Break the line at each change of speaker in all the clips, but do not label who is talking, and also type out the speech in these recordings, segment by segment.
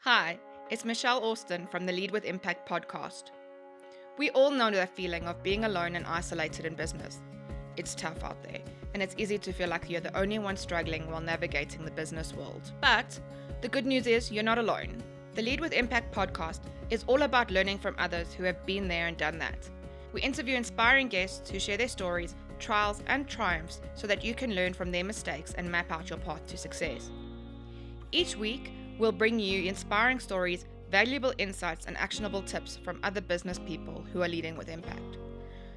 Hi, it's Michelle Austin from the Lead with Impact podcast. We all know that feeling of being alone and isolated in business. It's tough out there, and it's easy to feel like you're the only one struggling while navigating the business world. But the good news is you're not alone. The Lead with Impact podcast is all about learning from others who have been there and done that. We interview inspiring guests who share their stories, trials, and triumphs so that you can learn from their mistakes and map out your path to success. Each week, we'll bring you inspiring stories, valuable insights, and actionable tips from other business people who are leading with impact.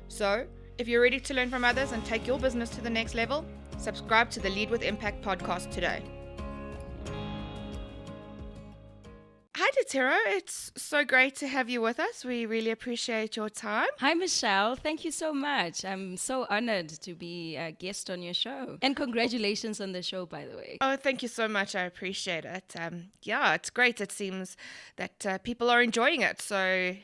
So, if you're ready to learn from others and take your business to the next level, subscribe to the Lead with Impact podcast today. Hi, Ditiro. It's so great to have you with us. We really appreciate your time.
Hi, Michelle. Thank you so much. I'm so honored to be a guest on your show. And congratulations on the show, by the way.
Oh, thank you so much. I appreciate it. Yeah, it's great. It seems that people are enjoying it. So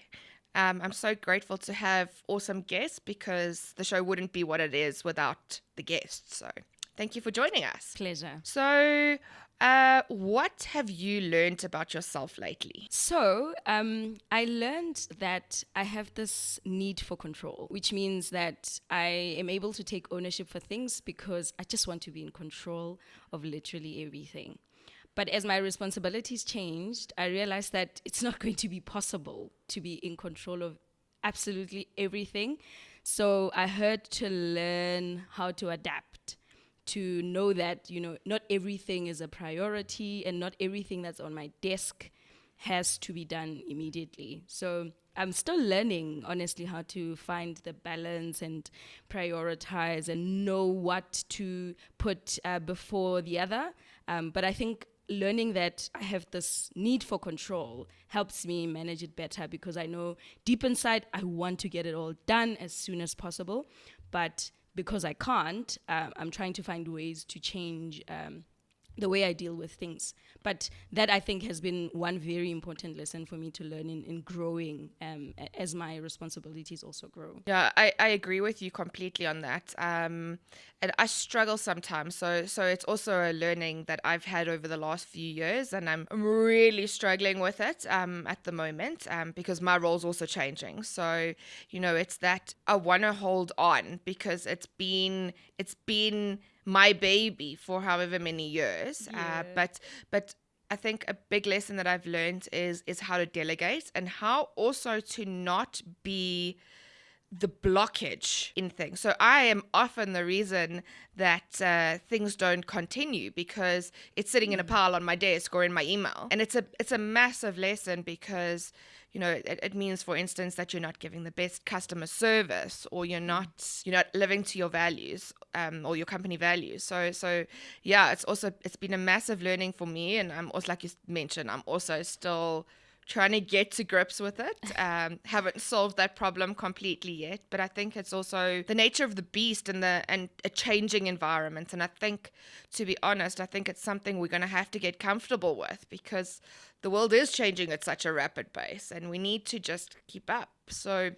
I'm so grateful to have awesome guests because the show wouldn't be what it is without the guests. So thank you for joining us.
Pleasure.
So what have you learned about yourself lately?
So I learned that I have this need for control, which means that I am able to take ownership for things because I just want to be in control of literally everything. But as my responsibilities changed, I realized that it's not going to be possible to be in control of absolutely everything. So I had to learn how to adapt, to know that, not everything is a priority and not everything that's on my desk has to be done immediately. So I'm still learning, honestly, how to find the balance and prioritize and know what to put before the other. But I think learning that I have this need for control helps me manage it better because I know deep inside I want to get it all done as soon as possible. But because I can't, I'm trying to find ways to change the way I deal with things. But that, I think, has been one very important lesson for me to learn in growing as my responsibilities also grow.
Yeah, I agree with you completely on that. And I struggle sometimes. So it's also a learning that I've had over the last few years, and I'm really struggling with it at the moment because my role's also changing. So, it's that I want to hold on because it's been my baby for however many years.
Yeah.
But I think a big lesson that I've learned is how to delegate and how also to not be the blockage in things. So I am often the reason that things don't continue because it's sitting in a pile on my desk or in my email. And it's a massive lesson because it means, for instance, that you're not giving the best customer service or you're not living to your values or your company values. So yeah, it's been a massive learning for me. And I'm also, like you mentioned, I'm also still trying to get to grips with it. Haven't solved that problem completely yet, but I think it's also the nature of the beast and a changing environment. And I think, to be honest, I think it's something we're going to have to get comfortable with because the world is changing at such a rapid pace and we need to just keep up. So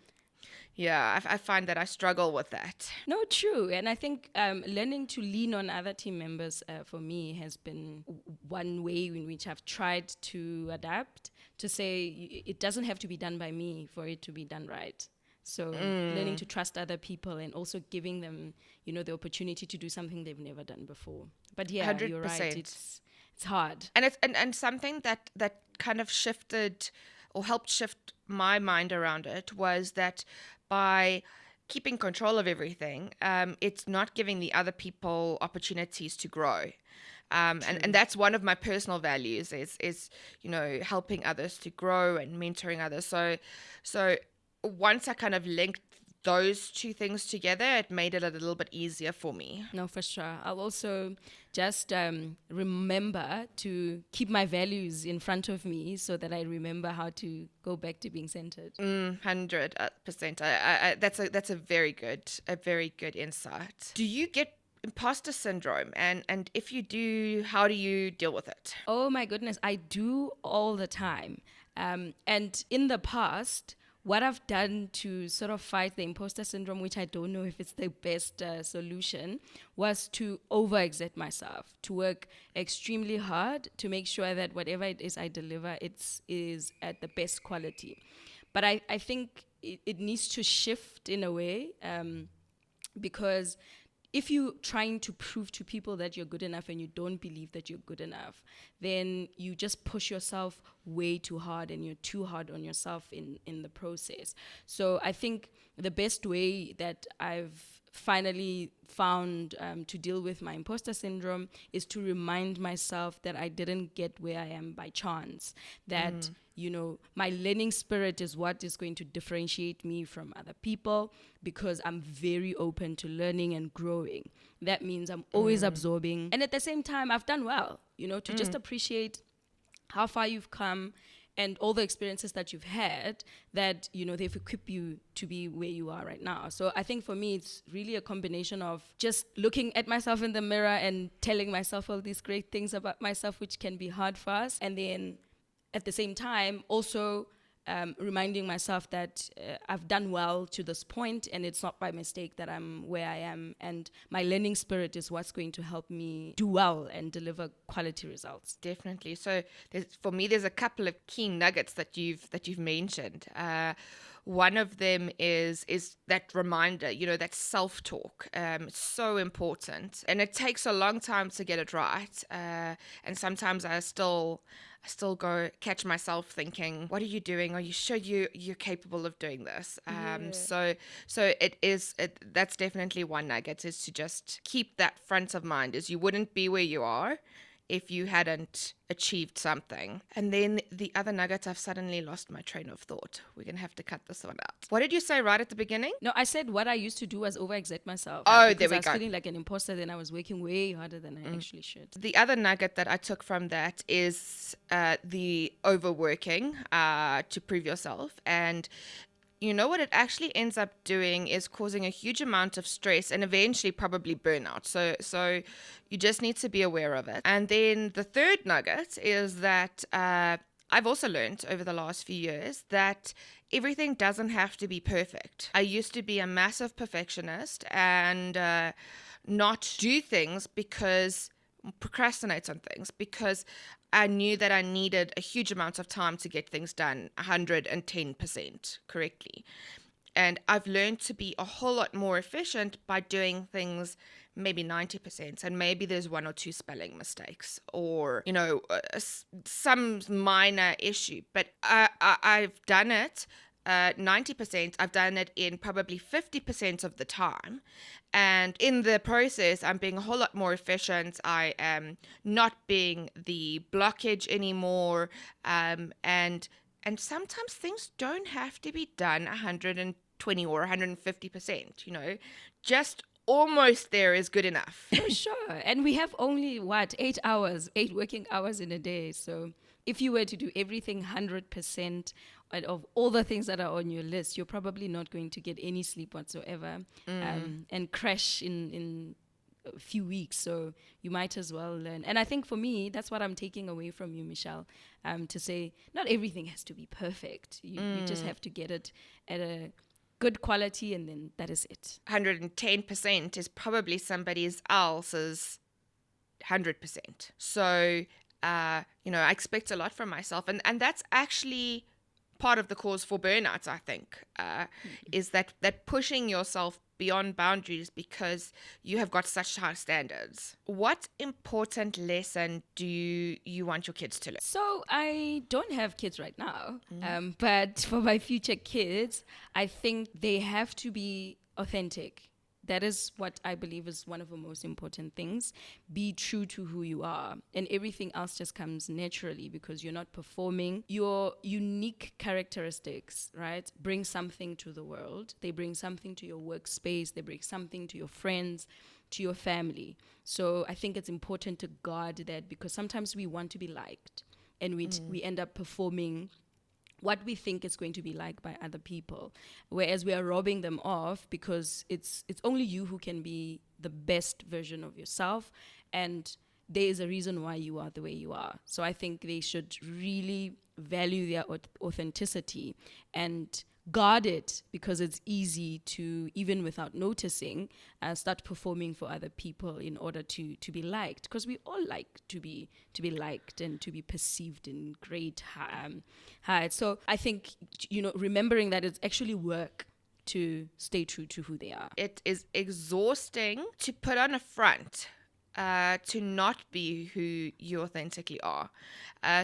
yeah, I find that I struggle with that.
No, true. And I think learning to lean on other team members for me has been one way in which I've tried to adapt, to say it doesn't have to be done by me for it to be done right. So learning to trust other people and also giving them, the opportunity to do something they've never done before. But yeah, 100%. You're right. It's hard.
And it's and something that kind of shifted or helped shift my mind around it was that by keeping control of everything, it's not giving the other people opportunities to grow. And that's one of my personal values is helping others to grow and mentoring others. So once I kind of linked those two things together, it made it a little bit easier for me.
No, for sure. I'll also just remember to keep my values in front of me so that I remember how to go back to being centered.
100%. That's a very good insight. Do you get imposter syndrome? And if you do, how do you deal with it?
Oh my goodness, I do all the time. And in the past, what I've done to sort of fight the imposter syndrome, which I don't know if it's the best solution, was to overexert myself, to work extremely hard to make sure that whatever it is I deliver, is at the best quality. But I think it needs to shift in a way, because if you're trying to prove to people that you're good enough and you don't believe that you're good enough, then you just push yourself way too hard and you're too hard on yourself in the process. So I think the best way that I've finally found to deal with my imposter syndrome is to remind myself that I didn't get where I am by chance, that my learning spirit is what is going to differentiate me from other people, because I'm very open to learning and growing. That means I'm always absorbing, and at the same time I've done well, to just appreciate how far you've come and all the experiences that you've had, that, they've equipped you to be where you are right now. So I think for me, it's really a combination of just looking at myself in the mirror and telling myself all these great things about myself, which can be hard for us. And then at the same time, also reminding myself that I've done well to this point, and it's not by mistake that I'm where I am. And my learning spirit is what's going to help me do well and deliver quality results.
Definitely. So for me, there's a couple of key nuggets that you've mentioned. One of them is that reminder, that self-talk. It's so important, and it takes a long time to get it right. And sometimes I still go catch myself thinking, what are you doing? Are you sure you're capable of doing this? So that's definitely one nugget, is to just keep that front of mind, is you wouldn't be where you are if you hadn't achieved something. And then the other nugget, I've suddenly lost my train of thought. We're going to have to cut this one out. What did you say right at the beginning?
No, I said what I used to do was overexert myself.
Oh, there we go.
Because I was feeling like an imposter, then I was working way harder than I actually should.
The other nugget that I took from that is the overworking to prove yourself. And what it actually ends up doing is causing a huge amount of stress and eventually probably burnout. So you just need to be aware of it. And then the third nugget is that I've also learned over the last few years that everything doesn't have to be perfect. I used to be a massive perfectionist and not do things procrastinate on things because I knew that I needed a huge amount of time to get things done 110% correctly. And I've learned to be a whole lot more efficient by doing things maybe 90%, and maybe there's one or two spelling mistakes or, some minor issue. But I've done it 90%. I've done it in probably 50% of the time. And in the process, I'm being a whole lot more efficient. I am not being the blockage anymore. And sometimes things don't have to be done 120 or 150%, just almost there is good enough.
For sure. And we have only, 8 working hours in a day. So if you were to do everything 100% of all the things that are on your list, you're probably not going to get any sleep whatsoever and crash in a few weeks. So you might as well learn. And I think for me, that's what I'm taking away from you, Michelle, to say not everything has to be perfect. You just have to get it at a good quality, and then that is it.
110% is probably somebody else's 100%. So, I expect a lot from myself. And that's actually part of the cause for burnout, I think, is that pushing yourself beyond boundaries because you have got such high standards. What important lesson do you want your kids to learn?
So I don't have kids right now, but for my future kids, I think they have to be authentic. That is what I believe is one of the most important things. Be true to who you are. And everything else just comes naturally because you're not performing. Your unique characteristics, right, bring something to the world. They bring something to your workspace. They bring something to your friends, to your family. So I think it's important to guard that because sometimes we want to be liked and we end up performing what we think it's going to be like by other people, whereas we are robbing them off because it's only you who can be the best version of yourself, and there is a reason why you are the way you are. So I think they should really value their authenticity and guard it because it's easy to, even without noticing, start performing for other people in order to be liked, because we all like to be liked and to be perceived in great heights. So I think, remembering that it's actually work to stay true to who they are.
It is exhausting to put on a front, to not be who you authentically are.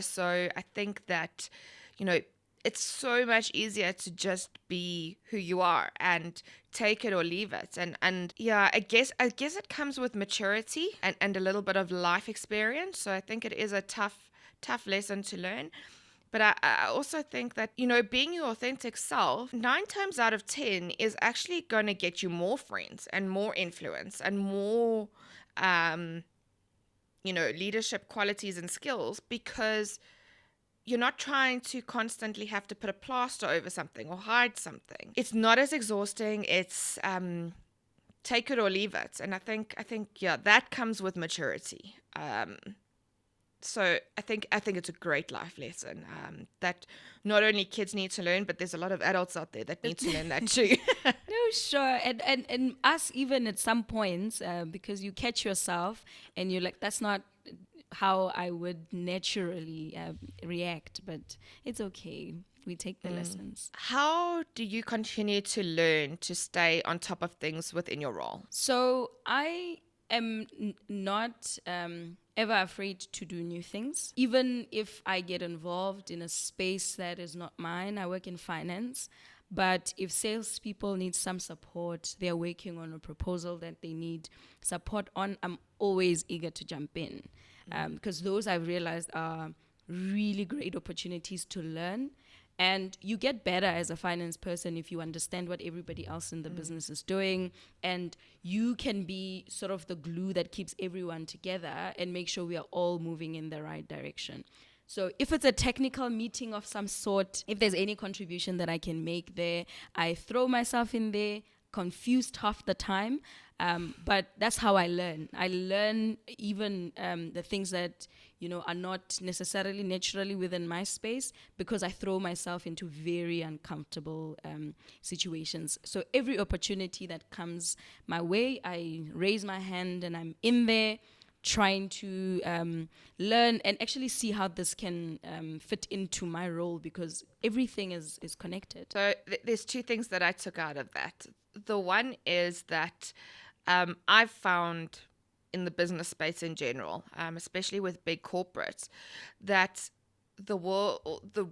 So I think that, it's so much easier to just be who you are and take it or leave it. And yeah, I guess it comes with maturity and a little bit of life experience. So I think it is a tough lesson to learn. But I also think that, being your authentic self, 9 times out of 10 is actually going to get you more friends and more influence and more, leadership qualities and skills, because you're not trying to constantly have to put a plaster over something or hide something. It's not as exhausting. It's take it or leave it. And I think that comes with maturity. So I think it's a great life lesson that not only kids need to learn, but there's a lot of adults out there that need to learn that too.
No, sure. And us even at some points, because you catch yourself and you're like, that's not how I would naturally react, but it's okay. We take the lessons.
How do you continue to learn to stay on top of things within your role?
So I am not ever afraid to do new things. Even if I get involved in a space that is not mine, I work in finance. But if salespeople need some support, they're working on a proposal that they need support on, I'm always eager to jump in. Because those I've realized are really great opportunities to learn. And you get better as a finance person if you understand what everybody else in the business is doing. And you can be sort of the glue that keeps everyone together and make sure we are all moving in the right direction. So if it's a technical meeting of some sort, if there's any contribution that I can make there, I throw myself in there, confused half the time. But that's how I learn. I learn even the things that, are not necessarily naturally within my space, because I throw myself into very uncomfortable situations. So every opportunity that comes my way, I raise my hand and I'm in there trying to learn and actually see how this can fit into my role, because everything is connected.
So there's 2 things that I took out of that. The one is that I've found in the business space in general, especially with big corporates, that the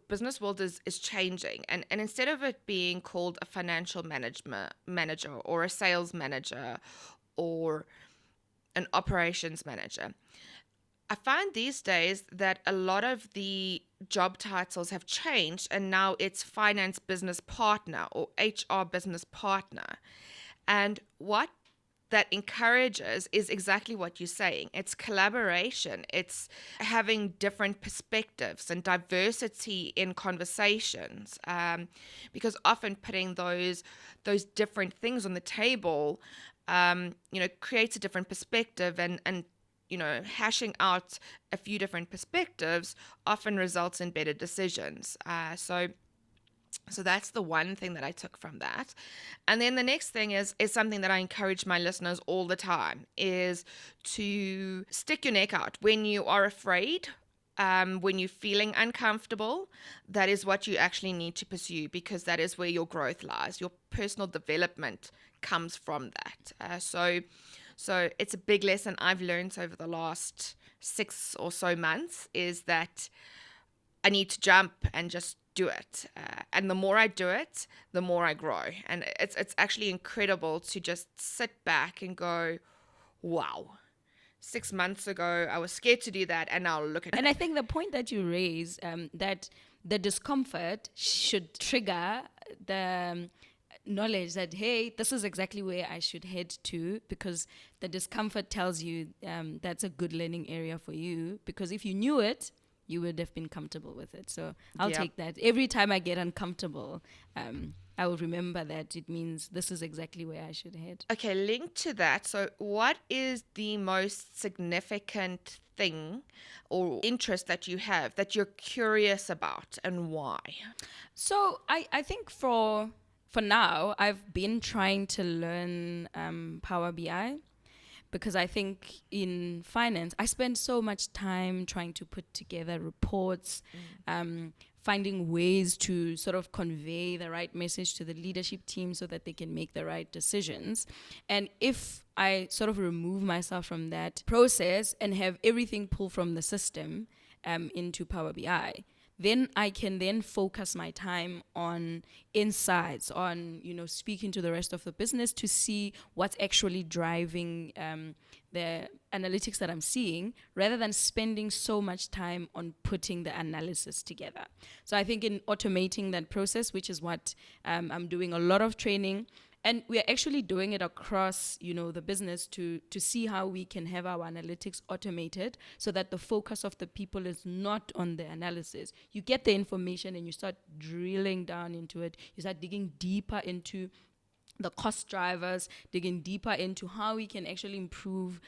business world is changing, and instead of it being called a financial manager or a sales manager or an operations manager, I find these days that a lot of the job titles have changed, and now it's finance business partner or HR business partner. And what that encourages is exactly what you're saying. It's collaboration. It's having different perspectives and diversity in conversations, because often putting those different things on the table, creates a different perspective, and hashing out a few different perspectives often results in better decisions. So that's the one thing that I took from that. And then the next thing is something that I encourage my listeners all the time, is to stick your neck out when you are afraid, when you're feeling uncomfortable. That is what you actually need to pursue, because that is where your growth lies. Your personal development comes from that. So it's a big lesson I've learned over the last 6 or so months, is that I need to jump and just do it. And the more I do it, the more I grow. And it's actually incredible to just sit back and go, wow, 6 months ago, I was scared to do that, and now look at it.
And I think the point that you raise, that the discomfort should trigger the knowledge that, hey, this is exactly where I should head to, because the discomfort tells you that's a good learning area for you, because if you knew it, you would have been comfortable with it. So I'll take that. Every time I get uncomfortable, I I will remember that it means this is exactly where I should head.
Okay, linked to that. So, what is the most significant thing or interest that you have that you're curious about, and why?
So I think for now, I've been trying to learn Power BI, because I think in finance, I spend so much time trying to put together reports, finding ways to sort of convey the right message to the leadership team so that they can make the right decisions. And if I sort of remove myself from that process and have everything pull from the system into Power BI, then I can then focus my time on insights, on, speaking to the rest of the business to see what's actually driving the analytics that I'm seeing, rather than spending so much time on putting the analysis together. So I think in automating that process, which is what I'm doing a lot of training, and we're actually doing it across, the business to see how we can have our analytics automated so that the focus of the people is not on the analysis. You get the information and you start drilling down into it. You start digging deeper into the cost drivers, digging deeper into how we can actually improve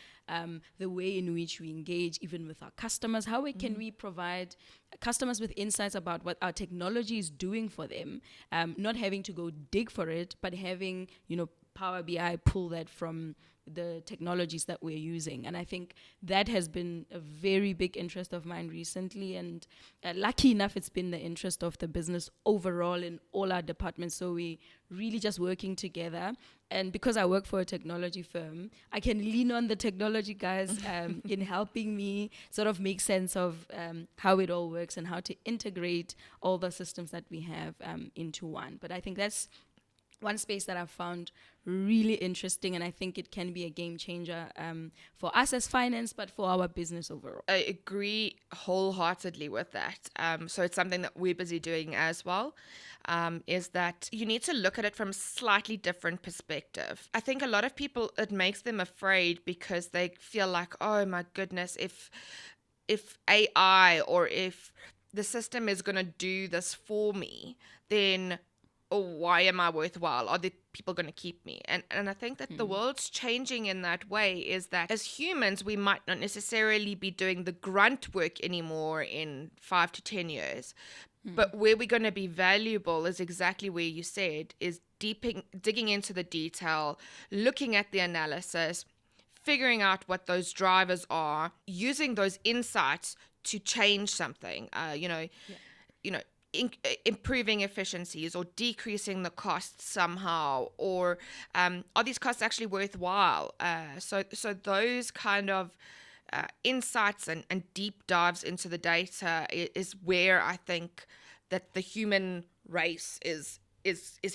the way in which we engage even with our customers. How can we provide customers with insights about what our technology is doing for them, not having to go dig for it, but having, Power BI pull that from the technologies that we're using. And I think that has been a very big interest of mine recently. And lucky enough, it's been the interest of the business overall in all our departments. So we really just working together. And because I work for a technology firm, I can lean on the technology guys in helping me sort of make sense of how it all works and how to integrate all the systems that we have into one. But I think that's one space that I've found really interesting, and I think it can be a game changer for us as finance, but for our business overall.
I agree wholeheartedly with that. So it's something that we're busy doing as well, is that you need to look at it from a slightly different perspective. I think a lot of people, it makes them afraid because they feel like, oh my goodness, if AI or if the system is going to do this for me, then why am I worthwhile? Are the people going to keep me? And I think that the world's changing in that way, is that as humans, we might not necessarily be doing the grunt work anymore in 5 to 10 years. But where we're going to be valuable is exactly where you said, is digging into the detail, looking at the analysis, figuring out what those drivers are, using those insights to change something, improving efficiencies or decreasing the costs somehow, or are these costs actually worthwhile? So those kind of insights and deep dives into the data is where I think that the human race is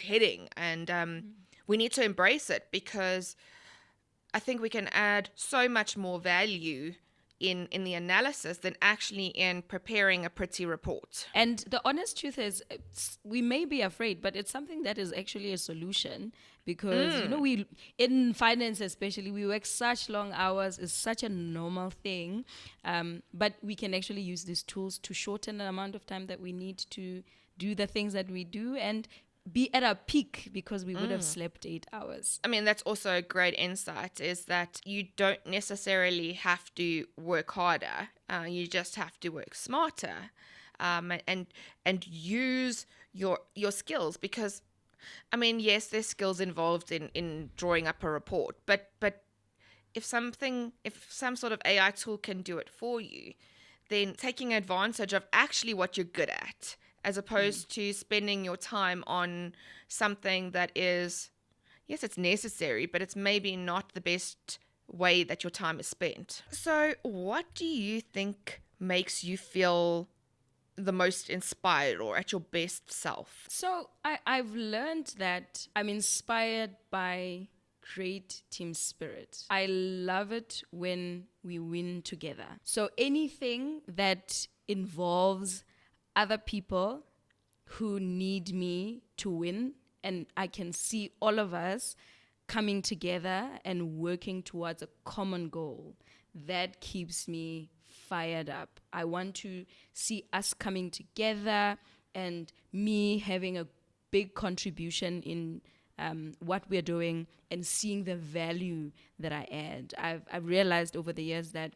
heading, and we need to embrace it, because I think we can add so much more value in the analysis than actually in preparing a pretty report.
And the honest truth is, we may be afraid, but it's something that is actually a solution, because we in finance especially, we work such long hours. It's such a normal thing, but we can actually use these tools to shorten the amount of time that we need to do the things that we do and be at our peak, because we would have slept 8 hours.
I mean, that's also a great insight, is that you don't necessarily have to work harder. You just have to work smarter, and use your skills, because, I mean, yes, there's skills involved in drawing up a report, but if some sort of AI tool can do it for you, then taking advantage of actually what you're good at, as opposed to spending your time on something that is, yes, it's necessary, but it's maybe not the best way that your time is spent. So what do you think makes you feel the most inspired or at your best self?
So I've learned that I'm inspired by great team spirit. I love it when we win together. So anything that involves other people who need me to win, and I can see all of us coming together and working towards a common goal, that keeps me fired up. I want to see us coming together and me having a big contribution in what we're doing and seeing the value that I add. I've realized over the years that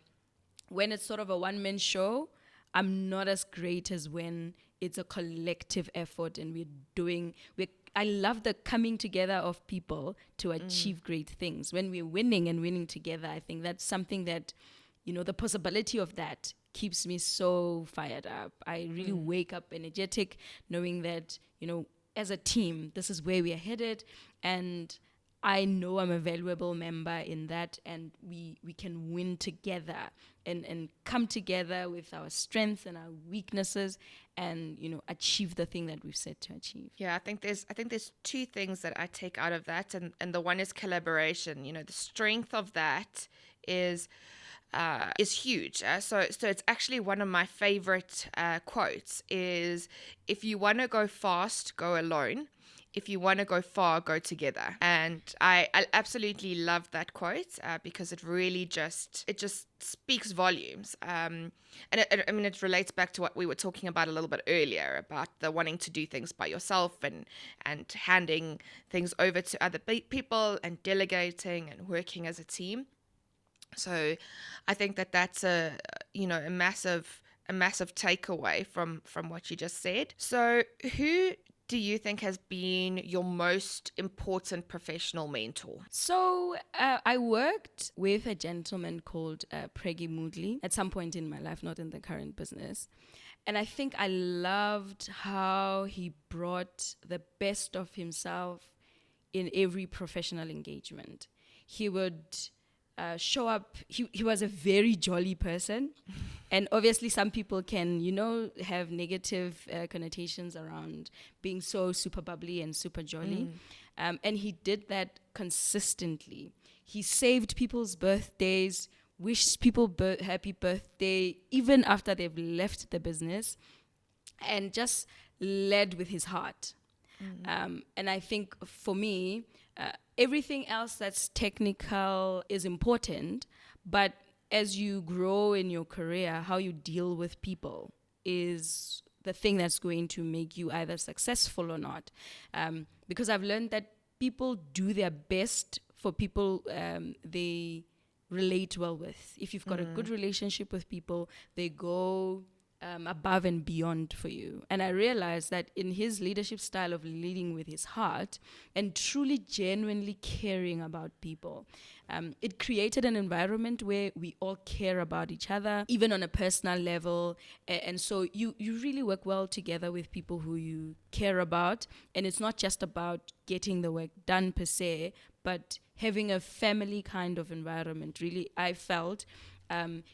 when it's sort of a one-man show, I'm not as great as when it's a collective effort and I love the coming together of people to achieve great things. When we're winning together, I think that's something that, the possibility of that keeps me so fired up. I really wake up energetic knowing that, as a team, this is where we are headed, and I know I'm a valuable member in that, and we can win together and come together with our strengths and our weaknesses and, achieve the thing that we've set to achieve.
Yeah, I think there's two things that I take out of that, and the one is collaboration. The strength of that is huge. So it's actually one of my favorite quotes is, if you want to go fast, go alone. If you want to go far, go together. And I absolutely love that quote because it really just speaks volumes. And it relates back to what we were talking about a little bit earlier about the wanting to do things by yourself and handing things over to other people and delegating and working as a team. So I think that's a massive takeaway from what you just said. So who do you think has been your most important professional mentor?
So I worked with a gentleman called Pregi Moodley at some point in my life, not in the current business. And I think I loved how he brought the best of himself in every professional engagement. He would show up. He was a very jolly person. And obviously some people can, have negative connotations around being so super bubbly and super jolly. And he did that consistently. He saved people's birthdays, wished people happy birthday, even after they've left the business, and just led with his heart. And I think for me, everything else that's technical is important, but as you grow in your career, how you deal with people is the thing that's going to make you either successful or not. Because I've learned that people do their best for people they relate well with. If you've got a good relationship with people, they go above and beyond for you. And I realized that in his leadership style of leading with his heart and truly genuinely caring about people, it created an environment where we all care about each other, even on a personal level. And so you really work well together with people who you care about. And it's not just about getting the work done per se, but having a family kind of environment. Really, I felt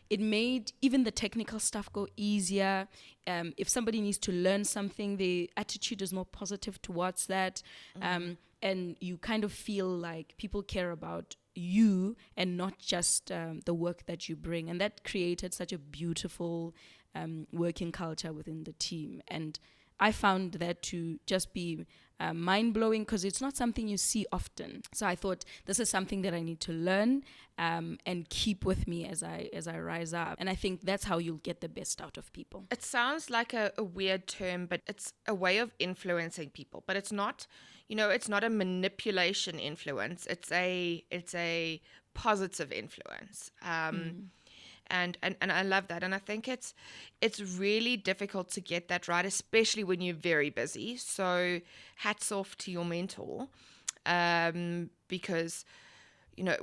it made even the technical stuff go easier. If somebody needs to learn something, the attitude is more positive towards that. And you kind of feel like people care about you and not just the work that you bring. And that created such a beautiful working culture within the team. And I found that to just be mind-blowing because it's not something you see often. So I thought this is something that I need to learn and keep with me as I rise up. And I think that's how you'll get the best out of people.
It sounds like a weird term, but it's a way of influencing people. But it's not, it's not a manipulation influence. It's a positive influence. And I love that. And I think it's really difficult to get that right, especially when you're very busy. So hats off to your mentor, because,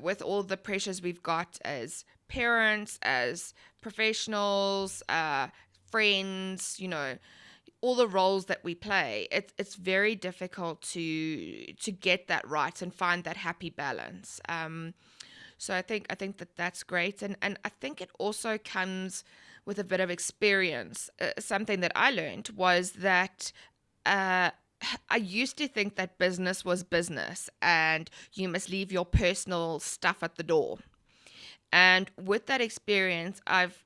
with all the pressures we've got as parents, as professionals, friends, all the roles that we play, it's very difficult to get that right and find that happy balance. So I think that's great, and I think it also comes with a bit of experience. Something that I learned was that I used to think that business was business, and you must leave your personal stuff at the door. And with that experience, I've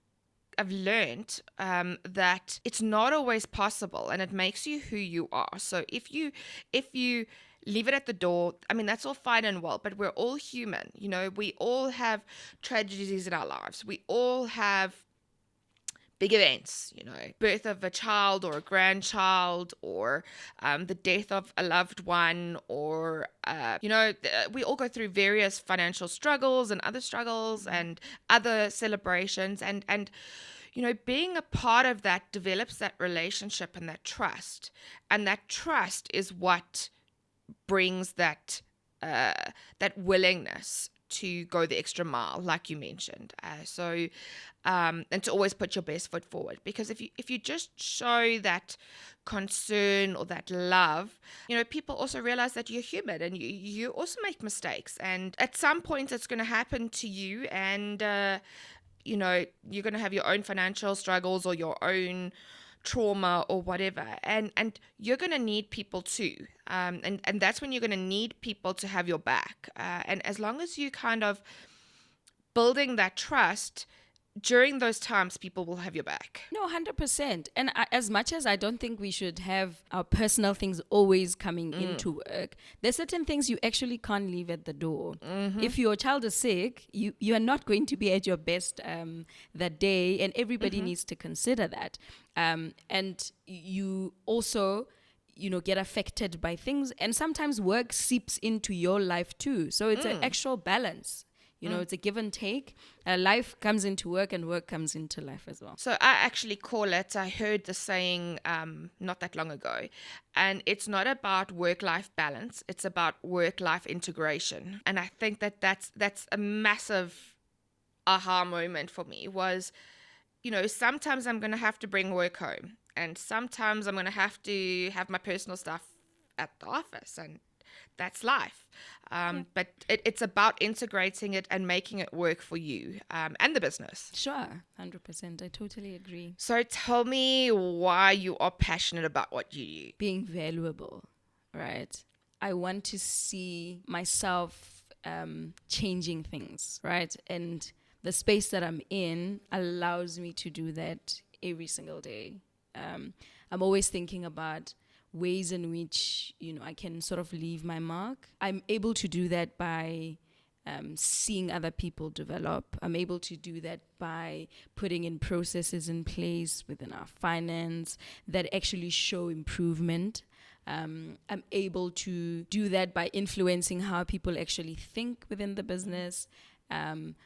learned that it's not always possible, and it makes you who you are. So if you leave it at the door, that's all fine and well, but we're all human. We all have tragedies in our lives. We all have big events, birth of a child or a grandchild, or the death of a loved one, or, we all go through various financial struggles and other struggles and other celebrations. And being a part of that develops that relationship and that trust. And that trust is what brings that willingness to go the extra mile, like you mentioned. And to always put your best foot forward. Because if you just show that concern or that love, people also realize that you're human and you also make mistakes. And at some point it's going to happen to you, and you're going to have your own financial struggles or your own trauma or whatever, and you're going to need people too, and that's when you're going to need people to have your back, and as long as you kind of building that trust during those times, people will have your back.
No, 100%. And as much as I don't think we should have our personal things always coming into work, there's certain things you actually can't leave at the door. If your child is sick, you are not going to be at your best that day, and everybody needs to consider that. And you also get affected by things, and sometimes work seeps into your life too. So it's an actual balance. It's a give and take. Life comes into work and work comes into life as well.
So I actually call it, I heard the saying not that long ago, and it's not about work-life balance, it's about work-life integration. And I think that's a massive aha moment for me was, sometimes I'm going to have to bring work home, and sometimes I'm going to have my personal stuff at the office, and that's life. But it's about integrating it and making it work for you and the business.
Sure, 100%. I totally agree.
So tell me why you are passionate about what you do.
Being valuable, right? I want to see myself changing things, right? And the space that I'm in allows me to do that every single day. I'm always thinking about ways in which, I can sort of leave my mark. I'm able to do that by seeing other people develop. I'm able to do that by putting in processes in place within our finance that actually show improvement. I'm able to do that by influencing how people actually think within the business.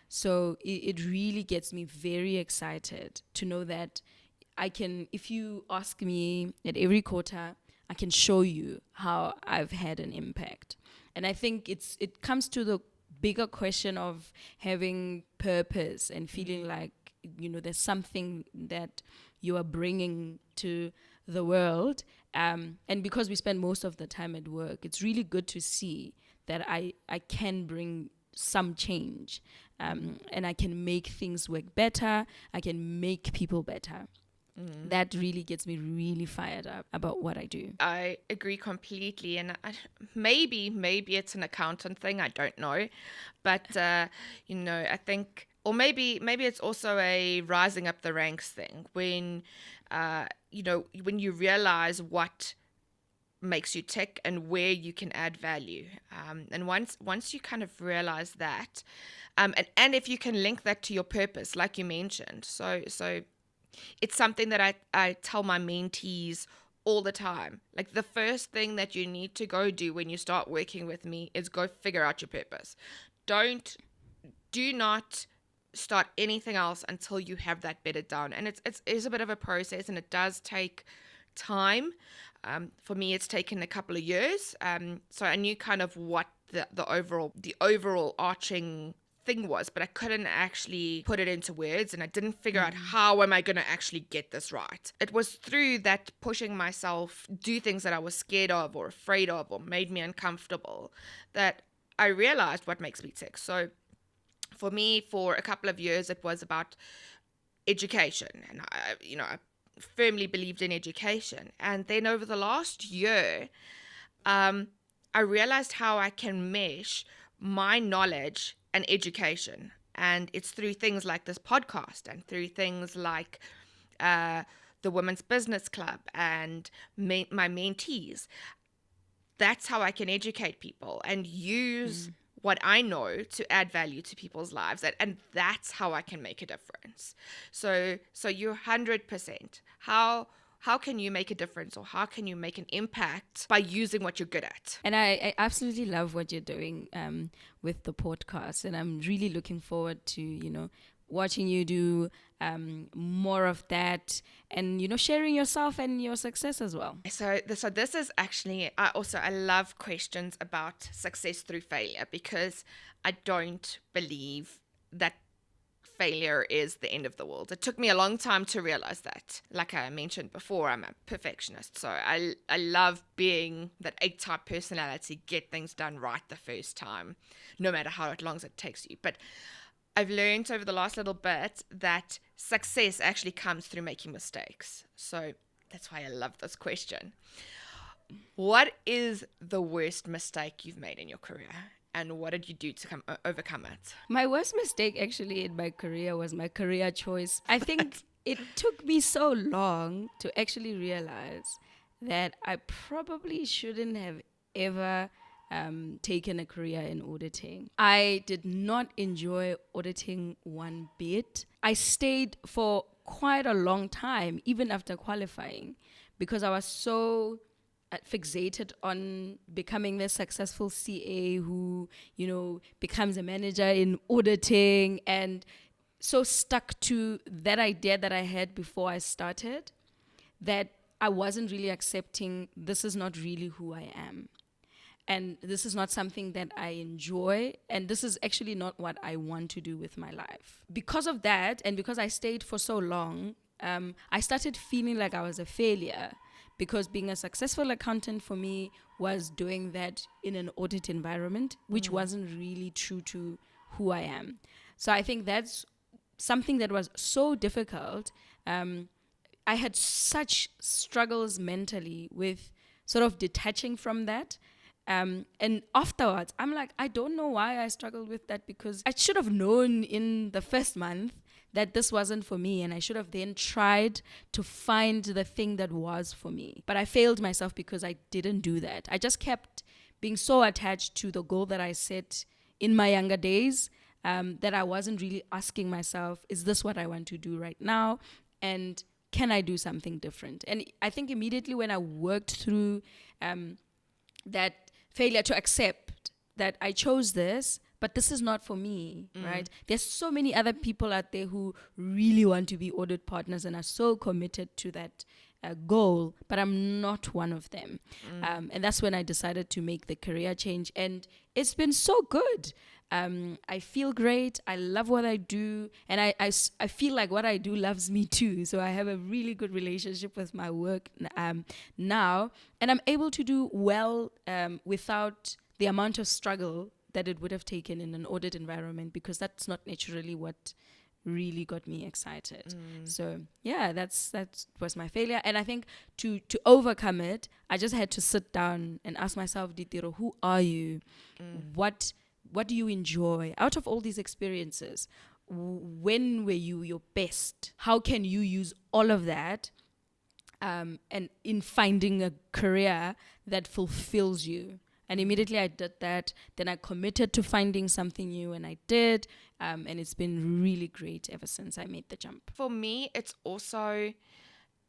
So it really gets me very excited to know that I can, if you ask me at every quarter, I can show you how I've had an impact. And I think it comes to the bigger question of having purpose and feeling like, there's something that you are bringing to the world. And because we spend most of the time at work, it's really good to see that I can bring some change, and I can make things work better. I can make people better. That really gets me really fired up about what I do.
I agree completely, and maybe it's an accountant thing. I don't know, but I think, or maybe it's also a rising up the ranks thing. When when you realize what makes you tick and where you can add value, and once you kind of realize that, and if you can link that to your purpose, like you mentioned, so. It's something that I tell my mentees all the time. Like, the first thing that you need to go do when you start working with me is go figure out your purpose. Do not start anything else until you have that bedded down. And it is a bit of a process, and it does take time. For me, it's taken a couple of years. So I knew kind of what the overall arching thing was, but I couldn't actually put it into words, and I didn't figure out how am I going to actually get this right. It was through that pushing myself do things that I was scared of or afraid of or made me uncomfortable that I realized what makes me tick. So for me, for a couple of years, it was about education, and I firmly believed in education. And then over the last year, I realized how I can mesh my knowledge and education, and it's through things like this podcast and through things like the Women's Business Club and my mentees. That's how I can educate people and use what I know to add value to people's lives, and that's how I can make a difference. So you're 100%. How can you make a difference, or how can you make an impact by using what you're good at?
And I absolutely love what you're doing with the podcast. And I'm really looking forward to, watching you do more of that and, sharing yourself and your success as well.
So this is actually, I love questions about success through failure, because I don't believe that failure is the end of the world. It took me a long time to realize that. Like I mentioned before, I'm a perfectionist. So I love being that A-type personality, get things done right the first time, no matter how long it takes you. But I've learned over the last little bit that success actually comes through making mistakes. So that's why I love this question. What is the worst mistake you've made in your career? And what did you do to overcome it?
My worst mistake actually in my career was my career choice. I think it took me so long to actually realize that I probably shouldn't have ever taken a career in auditing. I did not enjoy auditing one bit. I stayed for quite a long time, even after qualifying, because I was so fixated on becoming this successful CA who, becomes a manager in auditing, and so stuck to that idea that I had before I started, that I wasn't really accepting this is not really who I am. And this is not something that I enjoy. And this is actually not what I want to do with my life. Because of that, and because I stayed for so long, I started feeling like I was a failure, because being a successful accountant for me was doing that in an audit environment, which wasn't really true to who I am. So I think that's something that was so difficult. I had such struggles mentally with sort of detaching from that. And afterwards, I'm like, I don't know why I struggled with that, because I should have known in the first month that this wasn't for me, and I should have then tried to find the thing that was for me. But I failed myself because I didn't do that. I just kept being so attached to the goal that I set in my younger days that I wasn't really asking myself, is this what I want to do right now? And can I do something different? And I think immediately when I worked through that failure to accept that I chose this, but this is not for me, right? There's so many other people out there who really want to be audit partners and are so committed to that goal, but I'm not one of them. And that's when I decided to make the career change. And it's been so good. I feel great. I love what I do. And I feel like what I do loves me too. So I have a really good relationship with my work now. And I'm able to do well without the amount of struggle that it would have taken in an audit environment, because that's not naturally what really got me excited. So yeah, that was my failure. And I think to overcome it, I just had to sit down and ask myself, Ditiro, who are you? What do you enjoy out of all these experiences? When were you your best? How can you use all of that and in finding a career that fulfills you? And immediately I did that. Then I committed to finding something new, and I did. And it's been really great ever since I made the jump.
For me, it's also,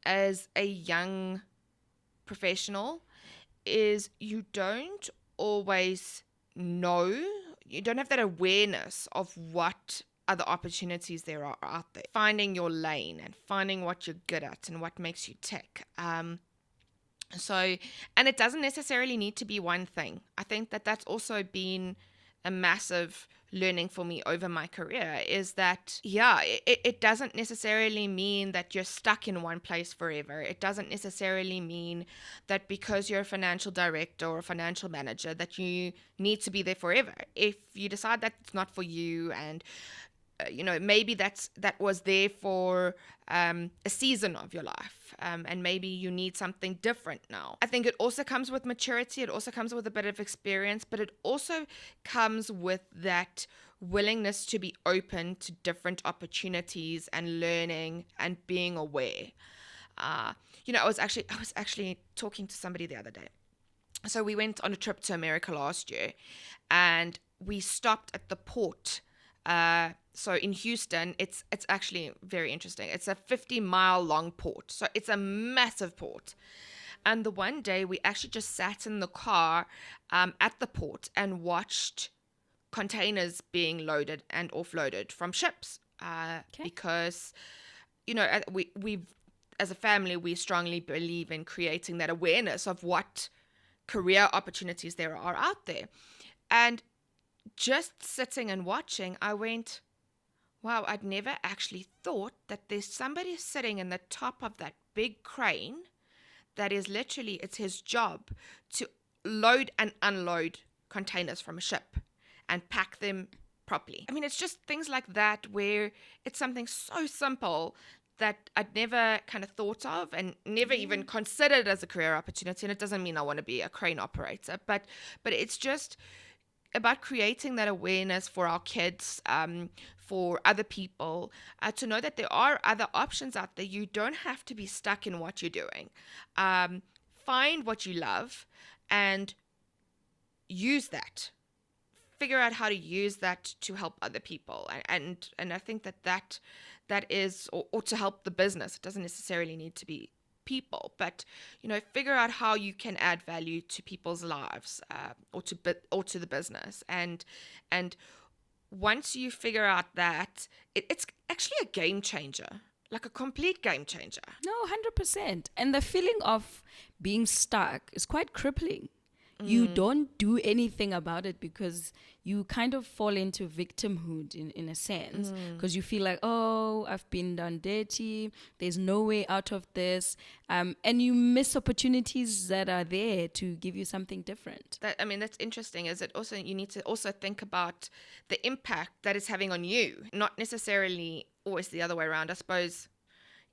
as a young professional, is you don't always know, you don't have that awareness of what other opportunities there are out there. Finding your lane and finding what you're good at and what makes you tick. And it doesn't necessarily need to be one thing. I think that that's also been a massive learning for me over my career, is that, it doesn't necessarily mean that you're stuck in one place forever. It doesn't necessarily mean that because you're a financial director or a financial manager that you need to be there forever. If you decide that it's not for you, and maybe that was there for a season of your life, and maybe you need something different now. I think it also comes with maturity. It also comes with a bit of experience, but it also comes with that willingness to be open to different opportunities and learning and being aware. I was actually talking to somebody the other day. So we went on a trip to America last year, and we stopped at the port. So in Houston, it's actually very interesting. It's a 50-mile long port. So it's a massive port. And the one day we actually just sat in the car at the port and watched containers being loaded and offloaded from ships. Because, we as a family, we strongly believe in creating that awareness of what career opportunities there are out there. And just sitting and watching, I went, wow, I'd never actually thought that there's somebody sitting in the top of that big crane that is literally, it's his job to load and unload containers from a ship and pack them properly. I mean, it's just things like that where it's something so simple that I'd never kind of thought of and never even considered as a career opportunity. And it doesn't mean I want to be a crane operator, but it's just about creating that awareness for our kids, for other people, to know that there are other options out there. You don't have to be stuck in what you're doing. Find what you love and use that. Figure out how to use that to help other people. And I think that is, or to help the business. It doesn't necessarily need to be people, but figure out how you can add value to people's lives, or to the business. And once you figure out that, it's actually a game changer, like a complete game changer.
No, 100%. And the feeling of being stuck is quite crippling. You don't do anything about it because you kind of fall into victimhood in a sense, because you feel like, oh, I've been done dirty, there's no way out of this, and you miss opportunities that are there to give you something different.
That's interesting. Is it also, you need to also think about the impact that it's having on you, not necessarily always the other way around. I suppose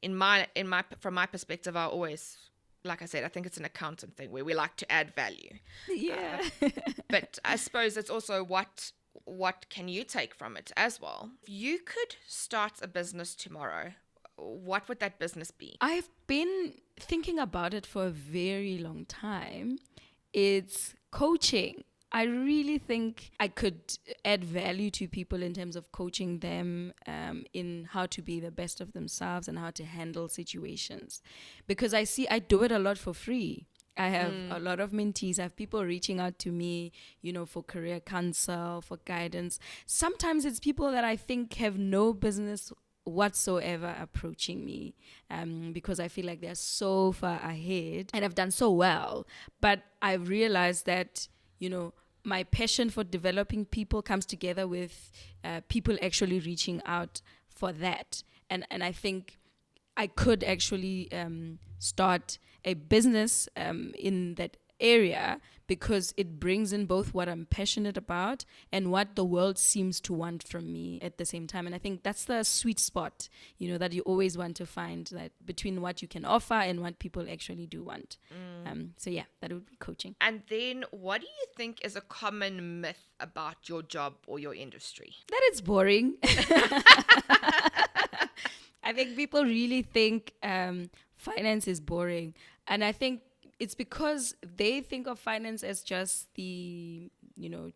from my perspective, I always, like I said, I think it's an accountant thing where we like to add value.
Yeah.
But I suppose it's also what can you take from it as well? If you could start a business tomorrow, what would that business be?
I've been thinking about it for a very long time. It's coaching. I really think I could add value to people in terms of coaching them in how to be the best of themselves and how to handle situations. Because I do it a lot for free. I have a lot of mentees. I have people reaching out to me, for career counsel, for guidance. Sometimes it's people that I think have no business whatsoever approaching me, because I feel like they're so far ahead and have done so well. But I've realized that, my passion for developing people comes together with people actually reaching out for that. And I think I could actually start a business in that area, because it brings in both what I'm passionate about and what the world seems to want from me at the same time. And I think that's the sweet spot, that you always want to find, that between what you can offer and what people actually do want. So yeah, that would be coaching.
And then what do you think is a common myth about your job or your industry?
That it's boring. I think people really think finance is boring. And I think it's because they think of finance as just the,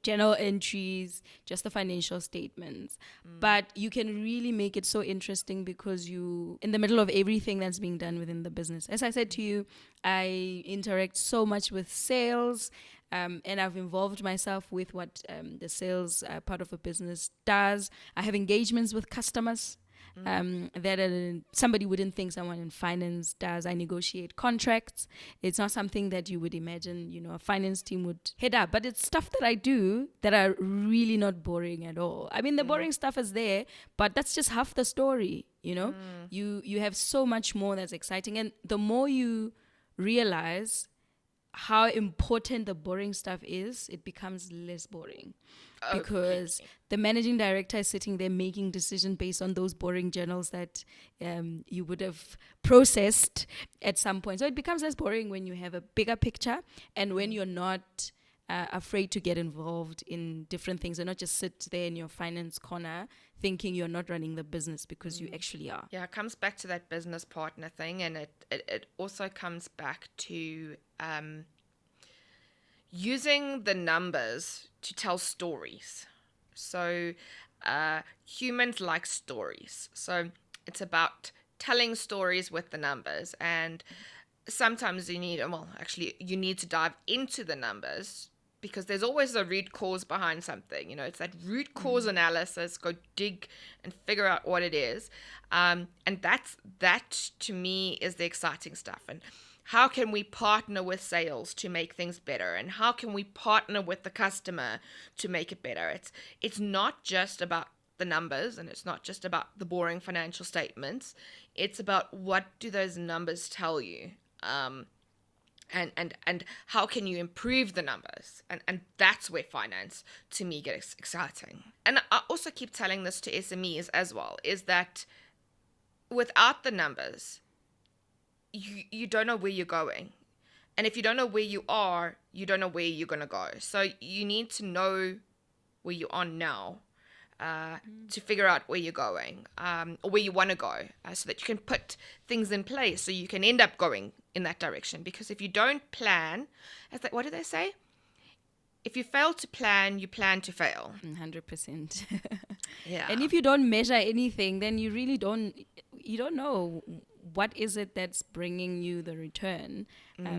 general entries, just the financial statements. But you can really make it so interesting because you, in the middle of everything that's being done within the business. As I said to you, I interact so much with sales, and I've involved myself with what the sales part of a business does. I have engagements with customers. That somebody wouldn't think someone in finance does. I negotiate contracts. It's not something that you would imagine, a finance team would head up. But it's stuff that I do that are really not boring at all. I mean, the boring stuff is there, but that's just half the story, You have so much more that's exciting. And the more you realize how important the boring stuff is, it becomes less boring. Because the managing director is sitting there making decisions based on those boring journals that you would have processed at some point. So it becomes less boring when you have a bigger picture and when you're not afraid to get involved in different things and not just sit there in your finance corner thinking you're not running the business, because you actually are.
Yeah, it comes back to that business partner thing, and it also comes back to using the numbers to tell stories. So humans like stories. So it's about telling stories with the numbers. And sometimes you need to dive into the numbers, because there's always a root cause behind something. It's that root cause analysis. Go dig and figure out what it is. And that to me is the exciting stuff. And how can we partner with sales to make things better? And how can we partner with the customer to make it better? It's not just about the numbers, and it's not just about the boring financial statements. It's about, what do those numbers tell you? And how can you improve the numbers? And that's where finance, to me, gets exciting. And I also keep telling this to SMEs as well, is that without the numbers, you don't know where you're going. And if you don't know where you are, you don't know where you're going to go. So you need to know where you are now, to figure out where you're going, or where you want to go, so that you can put things in place so you can end up going in that direction. Because if you don't plan, what do they say? If you fail to plan, you plan to fail.
100%.
Yeah.
And if you don't measure anything, then you really don't know what is it that's bringing you the return.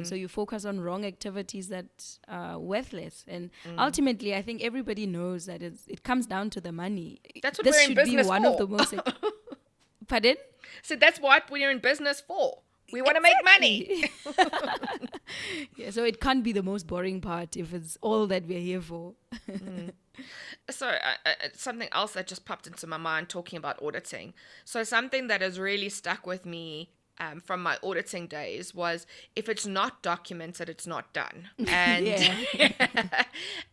So you focus on wrong activities that are worthless. And ultimately, I think everybody knows that it comes down to the money.
That's what
this
we're in
should
business
be one
for.
of the most... Pardon?
So that's what we're in business for. We want to make money.
Yeah, so it can't be the most boring part if it's all that we're here for.
So something else that just popped into my mind talking about auditing. So something that has really stuck with me from my auditing days was, if it's not documented, it's not done. And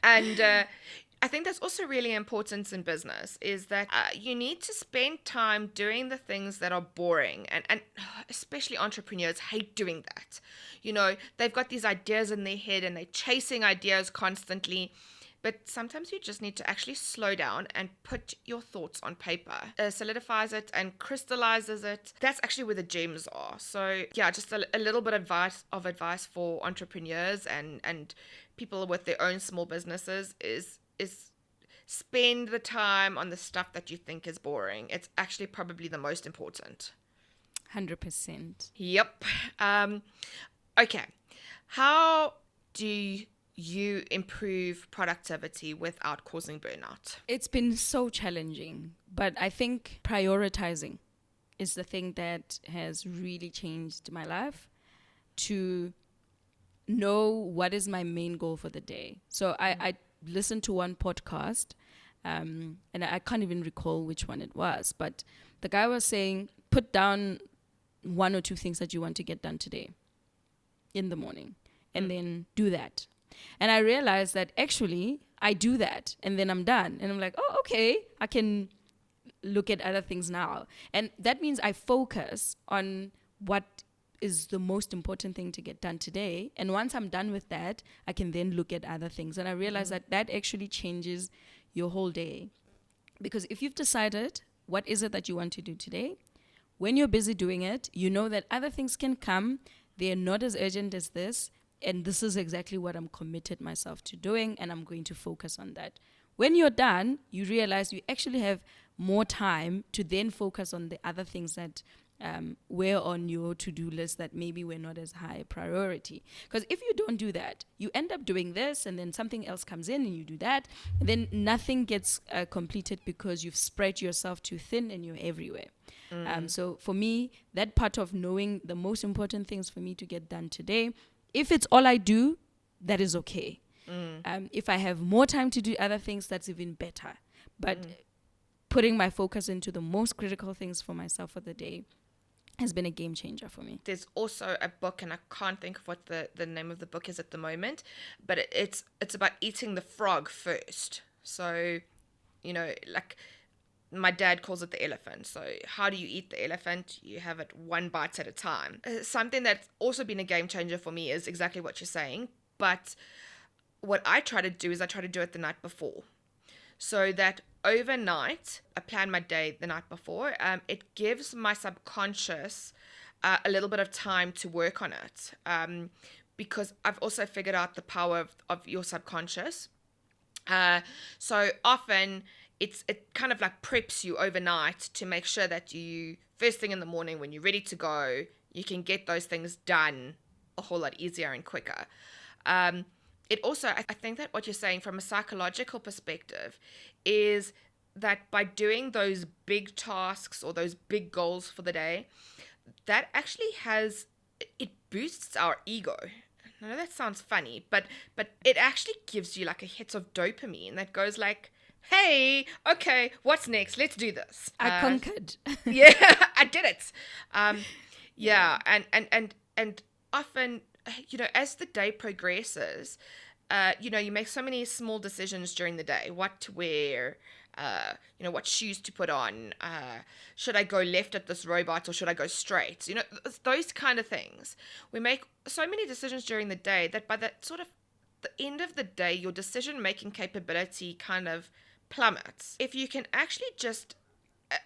and I think that's also really important in business, is that you need to spend time doing the things that are boring. And especially entrepreneurs hate doing that. They've got these ideas in their head and they're chasing ideas constantly. But sometimes you just need to actually slow down and put your thoughts on paper. Solidifies it and crystallizes it. That's actually where the gems are. So yeah, just a little bit of advice for entrepreneurs and people with their own small businesses is spend the time on the stuff that you think is boring. It's actually probably the most important.
100%.
Yep. Okay. How do you improve productivity without causing burnout?
It's been so challenging, but I think prioritizing is the thing that has really changed my life, to know what is my main goal for the day. So I listened to one podcast, and I can't even recall which one it was, but the guy was saying, put down 1 or 2 things that you want to get done today in the morning, and then do that. And I realized that actually I do that and then I'm done. And I'm like, oh, okay, I can look at other things now. And that means I focus on what is the most important thing to get done today. And once I'm done with that, I can then look at other things. And I realized that actually changes your whole day. Because if you've decided what is it that you want to do today, when you're busy doing it, you know that other things can come. They're not as urgent as this. And this is exactly what I'm committed myself to doing, and I'm going to focus on that. When you're done, you realize you actually have more time to then focus on the other things that were on your to-do list that maybe were not as high a priority. Because if you don't do that, you end up doing this, and then something else comes in and you do that, and then nothing gets completed because you've spread yourself too thin and you're everywhere. So for me, that part of knowing the most important things for me to get done today, if it's all I do, that is okay. If I have more time to do other things, that's even better. But putting my focus into the most critical things for myself for the day has been a game changer for me.
There's also a book, and I can't think of what the name of the book is at the moment, but it's about eating the frog first. So, like my dad calls it the elephant. So how do you eat the elephant? You have it one bite at a time. Something that's also been a game changer for me is exactly what you're saying. But what I try to do is I try to do it the night before. So that overnight, I plan my day the night before. It gives my subconscious a little bit of time to work on it. because I've also figured out the power of your subconscious. So often it kind of like preps you overnight to make sure that you, first thing in the morning when you're ready to go, you can get those things done a whole lot easier and quicker. It also, I think that what you're saying from a psychological perspective is that by doing those big tasks or those big goals for the day, that actually it boosts our ego. I know that sounds funny, but it actually gives you like a hit of dopamine that goes like, hey, okay, what's next? Let's do this.
I conquered.
Yeah, I did it. Yeah, and often, as the day progresses, you make so many small decisions during the day. What to wear, what shoes to put on. Should I go left at this robot or should I go straight? Those kind of things. We make so many decisions during the day that by the end of the day, your decision-making capability kind of plummets. If you can actually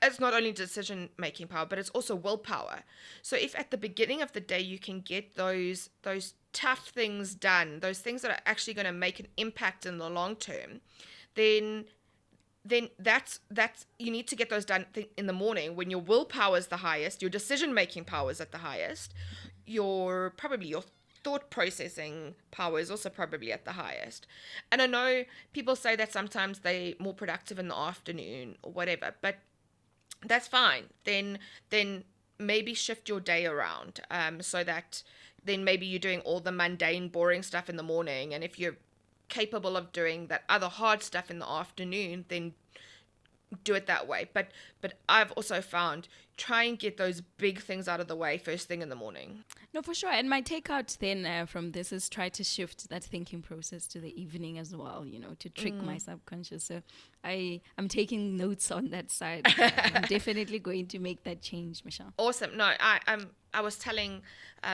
it's not only decision-making power, but it's also willpower. So if at the beginning of the day you can get those tough things done, those things that are actually going to make an impact in the long term, then that's you need to get those done in the morning when your willpower is the highest, your decision-making power is at the highest, your thought processing power is also probably at the highest. And I know people say that sometimes they're more productive in the afternoon or whatever, but that's fine. Then maybe shift your day around, so that then maybe you're doing all the mundane, boring stuff in the morning, and if you're capable of doing that other hard stuff in the afternoon, then do it that way. But I've also found, try and get those big things out of the way first thing in the morning.
No, for sure. And my takeout then from this is try to shift that thinking process to the evening as well, to trick my subconscious. So I'm taking notes on that side. I'm definitely going to make that change, Michelle.
Awesome. No, I was telling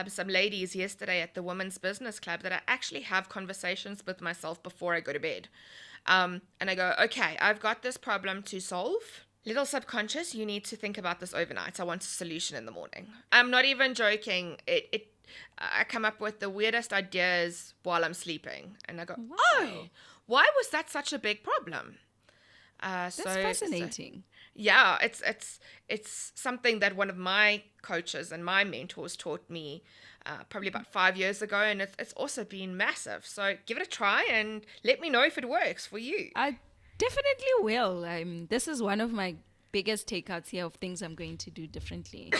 some ladies yesterday at the Women's Business Club that I actually have conversations with myself before I go to bed. And I go, okay, I've got this problem to solve. Little subconscious, you need to think about this overnight. I want a solution in the morning. I'm not even joking. I come up with the weirdest ideas while I'm sleeping. And I go,
Wow.
oh, why was that such a big problem?
That's fascinating.
Yeah, it's something that one of my coaches and my mentors taught me probably about 5 years ago, and it's also been massive. So give it a try and let me know if it works for you.
I definitely will. This is one of my biggest takeouts here of things I'm going to do differently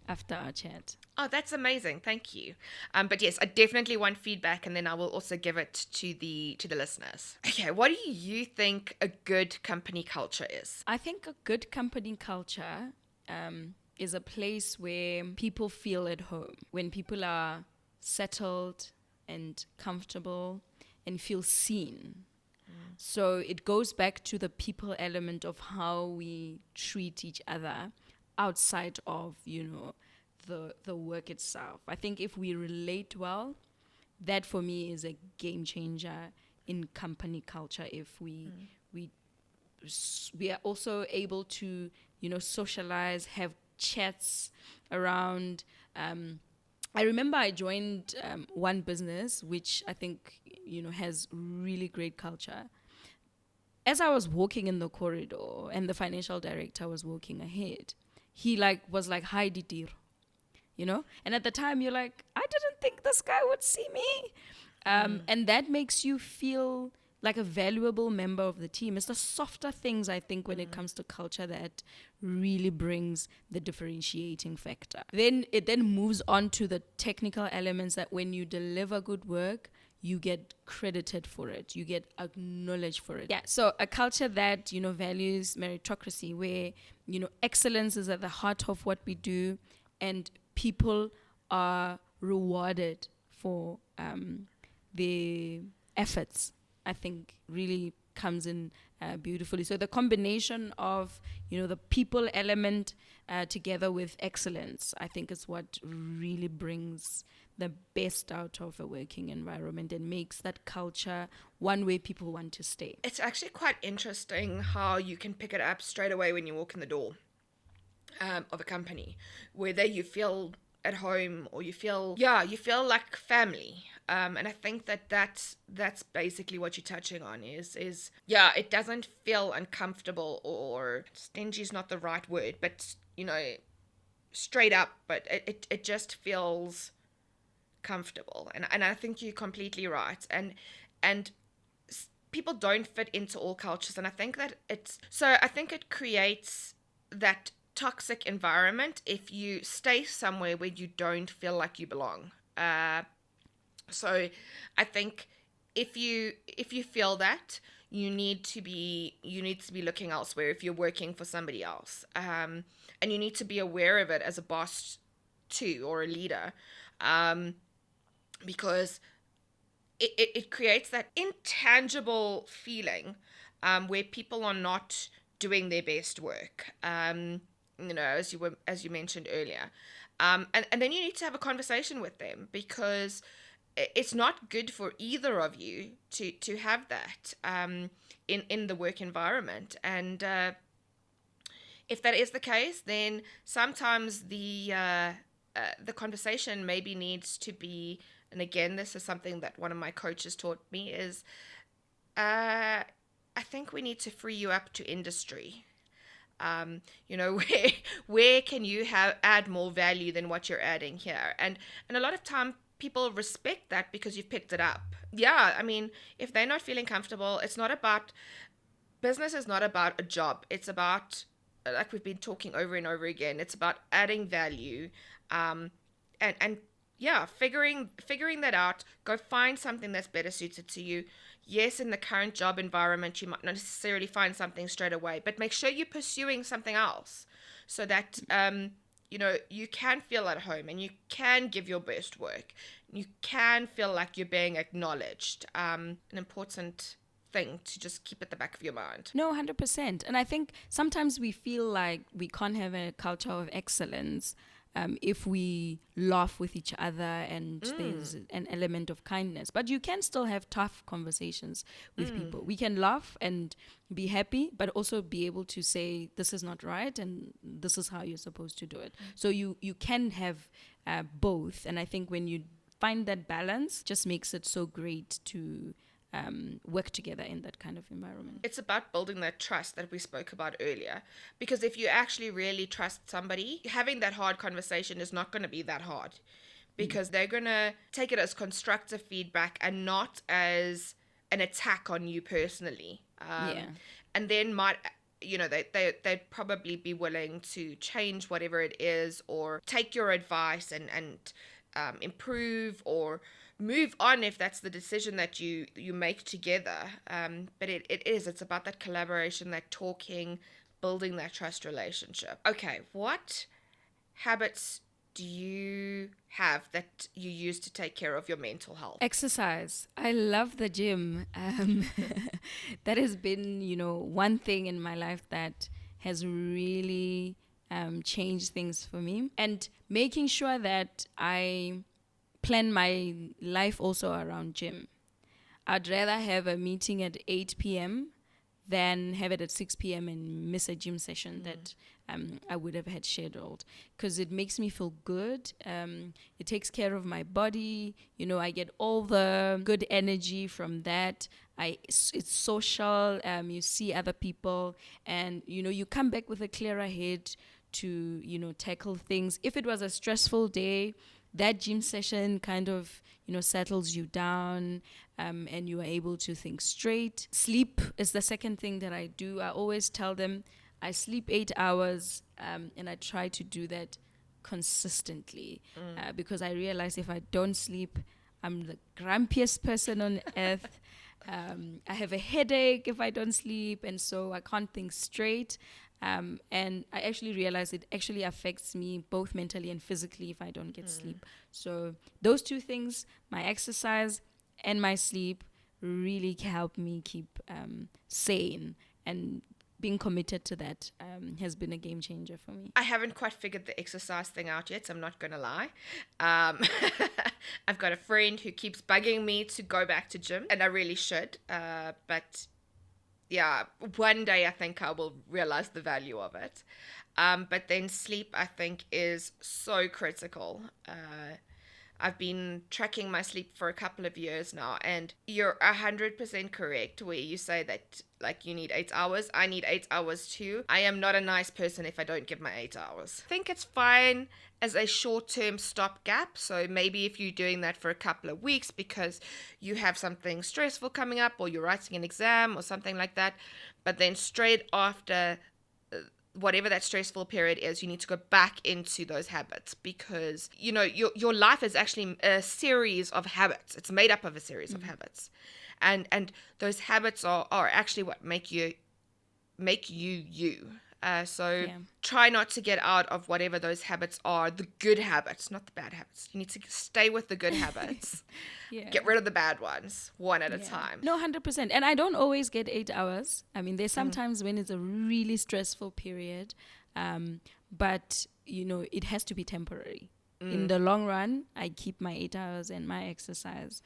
after our chat.
Oh, that's amazing. Thank you. But yes, I definitely want feedback, and then I will also give it to the listeners. Okay, what do you think a good company culture is?
I think a good company culture is a place where people feel at home, when people are settled and comfortable and feel seen. So it goes back to the people element of how we treat each other outside of, the work itself. I think if we relate well, that for me is a game changer in company culture. If we are also able to, socialize, have chats around. I remember I joined one business, which I think, has really great culture. As I was walking in the corridor and the financial director was walking ahead, he was like, hi, Ditiro, And at the time you're like, I didn't think this guy would see me. And that makes you feel like a valuable member of the team. It's the softer things, I think, when it comes to culture that really brings the differentiating factor. Then it moves on to the technical elements that when you deliver good work, you get credited for it. You get acknowledged for it. Yeah, so a culture that, values meritocracy, where, excellence is at the heart of what we do, and people are rewarded for their efforts, I think really comes in beautifully. So the combination of, the people element together with excellence, I think is what really brings the best out of a working environment and makes that culture one way people want to stay.
It's actually quite interesting how you can pick it up straight away when you walk in the door of a company, whether you feel at home, or you feel like family. And I think that's basically what you're touching on is it doesn't feel uncomfortable, or stingy is not the right word, but straight up, but it just feels comfortable. And I think you're completely right. And people don't fit into all cultures, and I think it creates that toxic environment if you stay somewhere where you don't feel like you belong. So I think if you feel that, you need to be looking elsewhere if you're working for somebody else, and you need to be aware of it as a boss too, or a leader, because it creates that intangible feeling, where people are not doing their best work, as you mentioned earlier, and then you need to have a conversation with them, because it's not good for either of you to have that in the work environment. And if that is the case, then sometimes the conversation maybe needs to be, and again, this is something that one of my coaches taught me, is I think we need to free you up to industry. Where can you add more value than what you're adding here? And a lot of time people respect that because you've picked it up. Yeah, I mean, if they're not feeling comfortable, business is not about a job. It's about, like we've been talking over and over again, it's about adding value, and yeah, figuring that out. Go find something that's better suited to you. Yes, in the current job environment, you might not necessarily find something straight away, but make sure you're pursuing something else, so that you can feel at home, and you can give your best work. You can feel like you're being acknowledged. An important thing to just keep at the back of your mind.
No, 100%. And I think sometimes we feel like we can't have a culture of excellence if we laugh with each other and there's an element of kindness. But you can still have tough conversations with people. We can laugh and be happy, but also be able to say, this is not right and this is how you're supposed to do it. So you can have both. And I think when you find that balance, just makes it so great to work together in that kind of environment.
It's about building that trust that we spoke about earlier. Because if you actually really trust somebody, having that hard conversation is not going to be that hard. Because they're going to take it as constructive feedback and not as an attack on you personally. And then they'd probably be willing to change whatever it is, or take your advice and improve, or move on if that's the decision that you make together. But it's about that collaboration, that talking, building that trust relationship. Okay, what habits do you have that you use to take care of your mental health?
Exercise. I love the gym. That has been, one thing in my life that has really changed things for me. And making sure that I plan my life also around gym. I'd rather have a meeting at 8 p.m. than have it at 6 p.m. and miss a gym session that I would have had scheduled, because it makes me feel good. It takes care of my body. I get all the good energy from that. It's social. You see other people, and you come back with a clearer head to tackle things. If it was a stressful day, that gym session kind of, settles you down, and you are able to think straight. Sleep is the second thing that I do. I always tell them I sleep 8 hours, and I try to do that consistently, because I realize if I don't sleep, I'm the grumpiest person on earth. I have a headache if I don't sleep, and so I can't think straight. And I actually realize it actually affects me both mentally and physically if I don't get sleep. So those two things, my exercise and my sleep, really help me keep sane, and being committed to that has been a game changer for me.
I haven't quite figured the exercise thing out yet, so I'm not going to lie. I've got a friend who keeps bugging me to go back to gym, and I really should. But yeah, one day I think I will realize the value of it. But then sleep, I think, is so critical. I've been tracking my sleep for a couple of years now, and you're 100% correct where you say that, like, you need 8 hours. I need 8 hours too. I am not a nice person if I don't give my 8 hours. I think it's fine as a short-term stopgap. So maybe if you're doing that for a couple of weeks because you have something stressful coming up, or you're writing an exam or something like that, but then straight after whatever that stressful period is, you need to go back into those habits, because your life is actually a series of habits. It's made up of a series of habits, and those habits are actually what make you you. So
Yeah.
try not to get out of whatever those habits are, the good habits, not the bad habits. You need to stay with the good habits.
Yeah.
Get rid of the bad ones, one at a
Yeah.
time.
No, 100%. And I don't always get 8 hours. I mean, there's sometimes when it's a really stressful period, but, it has to be temporary. In the long run, I keep my 8 hours and my exercise.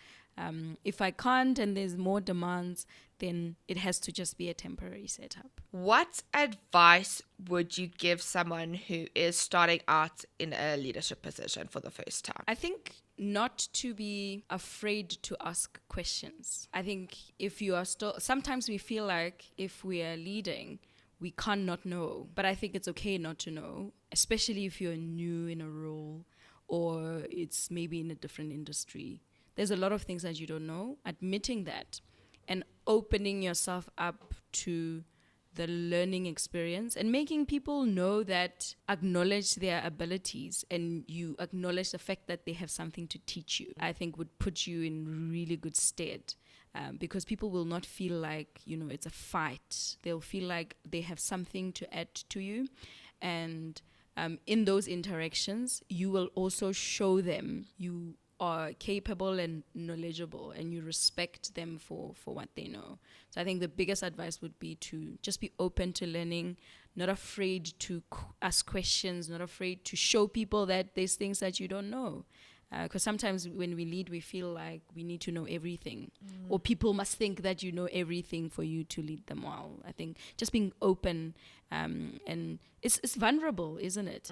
If I can't and there's more demands, then it has to just be a temporary setup.
What advice would you give someone who is starting out in a leadership position for the first time?
I think not to be afraid to ask questions. I think if you are sometimes we feel like if we are leading, we can't not know. But I think it's okay not to know, especially if you're new in a role or it's maybe in a different industry. There's a lot of things that you don't know. Admitting that and opening yourself up to the learning experience and making people know that, acknowledge their abilities and you acknowledge the fact that they have something to teach you, I think would put you in really good stead. Because people will not feel like, it's a fight. They'll feel like they have something to add to you. And in those interactions, you will also show them you are capable and knowledgeable and you respect them for what they know. So I think the biggest advice would be to just be open to learning, not afraid to ask questions, not afraid to show people that there's things that you don't know. Because sometimes when we lead, we feel like we need to know everything, or people must think that you know everything for you to lead them well. I think just being open, and it's vulnerable, isn't it?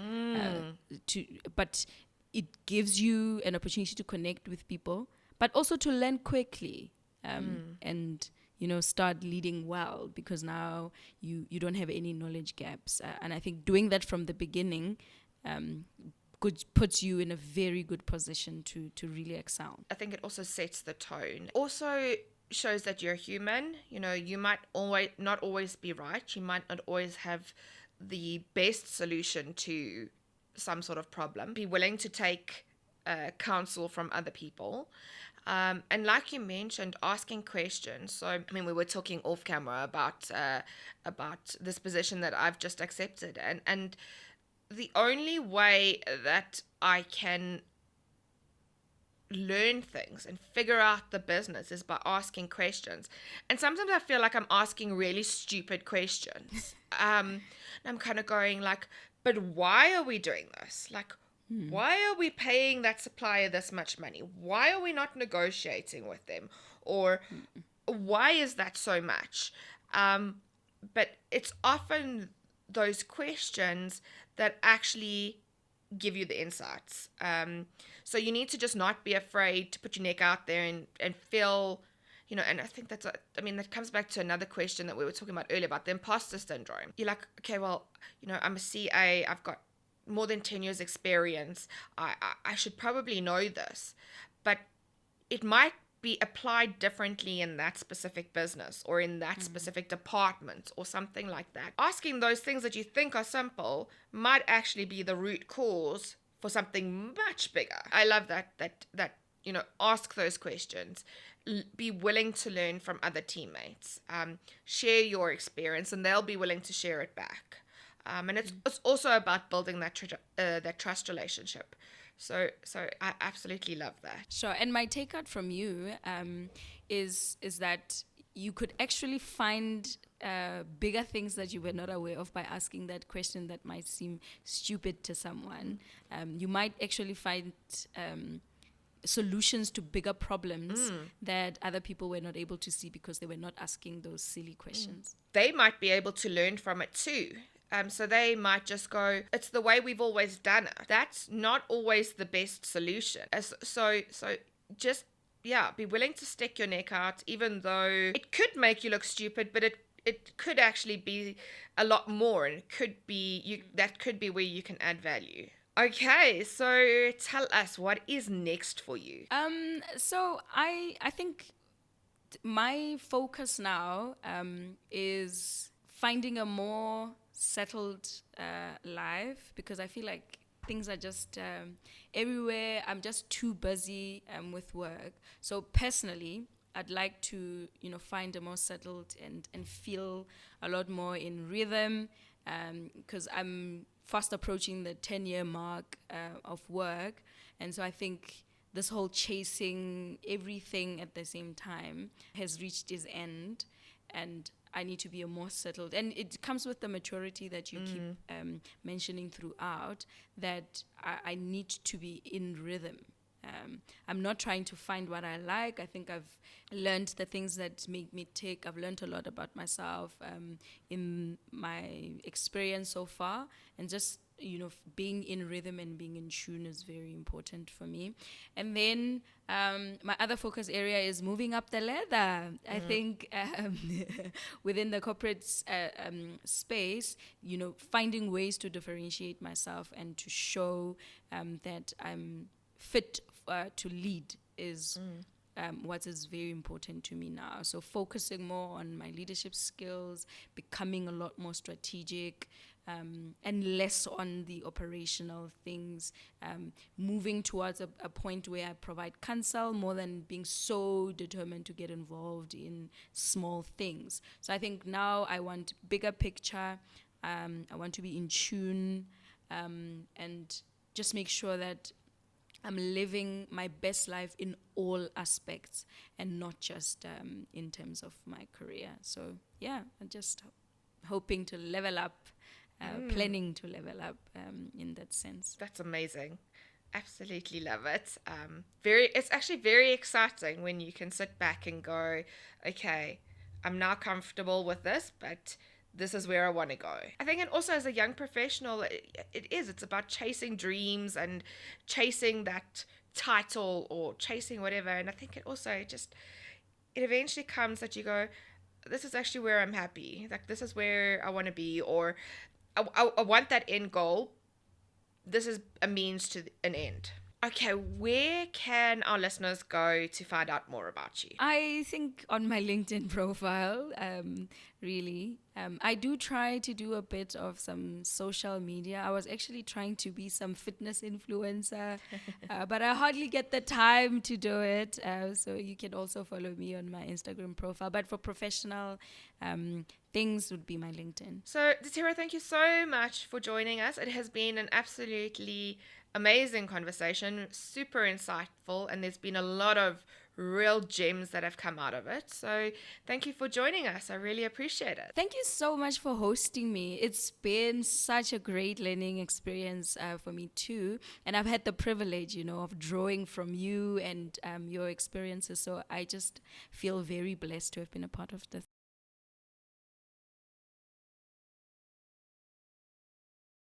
But it gives you an opportunity to connect with people, but also to learn quickly, and start leading well, because now you don't have any knowledge gaps. And I think doing that from the beginning puts you in a very good position to really excel.
I think it also sets the tone. Also shows that you're human. You might not always be right. You might not always have the best solution to some sort of problem. Be willing to take counsel from other people. And like you mentioned, asking questions. So, we were talking off camera about this position that I've just accepted. And the only way that I can learn things and figure out the business is by asking questions. And sometimes I feel like I'm asking really stupid questions. And I'm kind of going like, but why are we doing this? Like, why are we paying that supplier this much money? Why are we not negotiating with them? Or why is that so much? But it's often those questions that actually give you the insights. So you need to just not be afraid to put your neck out there and feel, and I think that comes back to another question that we were talking about earlier about the imposter syndrome. You're like, okay, well, I'm a CA, I've got more than 10 years experience. I should probably know this, but it might be applied differently in that specific business or in that specific department or something like that. Asking those things that you think are simple might actually be the root cause for something much bigger. I love that ask those questions. Be willing to learn from other teammates. Share your experience and they'll be willing to share it back. And it's also about building that trust relationship. So I absolutely love that.
Sure. And my takeout from you is that you could actually find bigger things that you were not aware of by asking that question that might seem stupid to someone. You might actually find solutions to bigger problems that other people were not able to see because they were not asking those silly questions.
They might be able to learn from it too. So they might just go, it's the way we've always done it. That's not always the best solution. So just, be willing to stick your neck out, even though it could make you look stupid, but it could actually be a lot more, and it could be that could be where you can add value. Okay, so tell us, what is next for you?
So I think my focus now is finding a more settled life, because I feel like things are just everywhere. I'm just too busy with work. So personally, I'd like to, find a more settled and feel a lot more in rhythm, because I'm fast approaching the 10-year mark of work. And so I think this whole chasing everything at the same time has reached its end, and I need to be a more settled. And it comes with the maturity that you keep mentioning throughout, that I need to be in rhythm. I'm not trying to find what I like. I think I've learned the things that make me tick. I've learned a lot about myself in my experience so far. And just, being in rhythm and being in tune is very important for me. And then my other focus area is moving up the ladder. I think within the corporate space, finding ways to differentiate myself and to show that I'm fit to lead is what is very important to me now. So focusing more on my leadership skills, becoming a lot more strategic, and less on the operational things, moving towards a point where I provide counsel more than being so determined to get involved in small things. So I think now I want bigger picture. I want to be in tune, and just make sure that I'm living my best life in all aspects and not just in terms of my career. So I'm just hoping to level up, planning to level up in that sense.
That's amazing. Absolutely love it. It's actually very exciting when you can sit back and go, okay, I'm now comfortable with this, but this is where I want to go. I think, and also as a young professional, it's about chasing dreams and chasing that title or chasing whatever. And I think it eventually comes that you go, this is actually where I'm happy. Like, this is where I want to be, or I want that end goal. This is a means to an end. Okay, where can our listeners go to find out more about you?
I think on my LinkedIn profile, really. I do try to do a bit of some social media. I was actually trying to be some fitness influencer, but I hardly get the time to do it. So you can also follow me on my Instagram profile. But for professional things would be my LinkedIn.
So, Ditiro, thank you so much for joining us. It has been an absolutely amazing conversation, super insightful, and there's been a lot of real gems that have come out of it. So thank you for joining us. I really appreciate it.
Thank you so much for hosting me. It's been such a great learning experience for me too. And I've had the privilege, of drawing from you and your experiences. So I just feel very blessed to have been a part of this.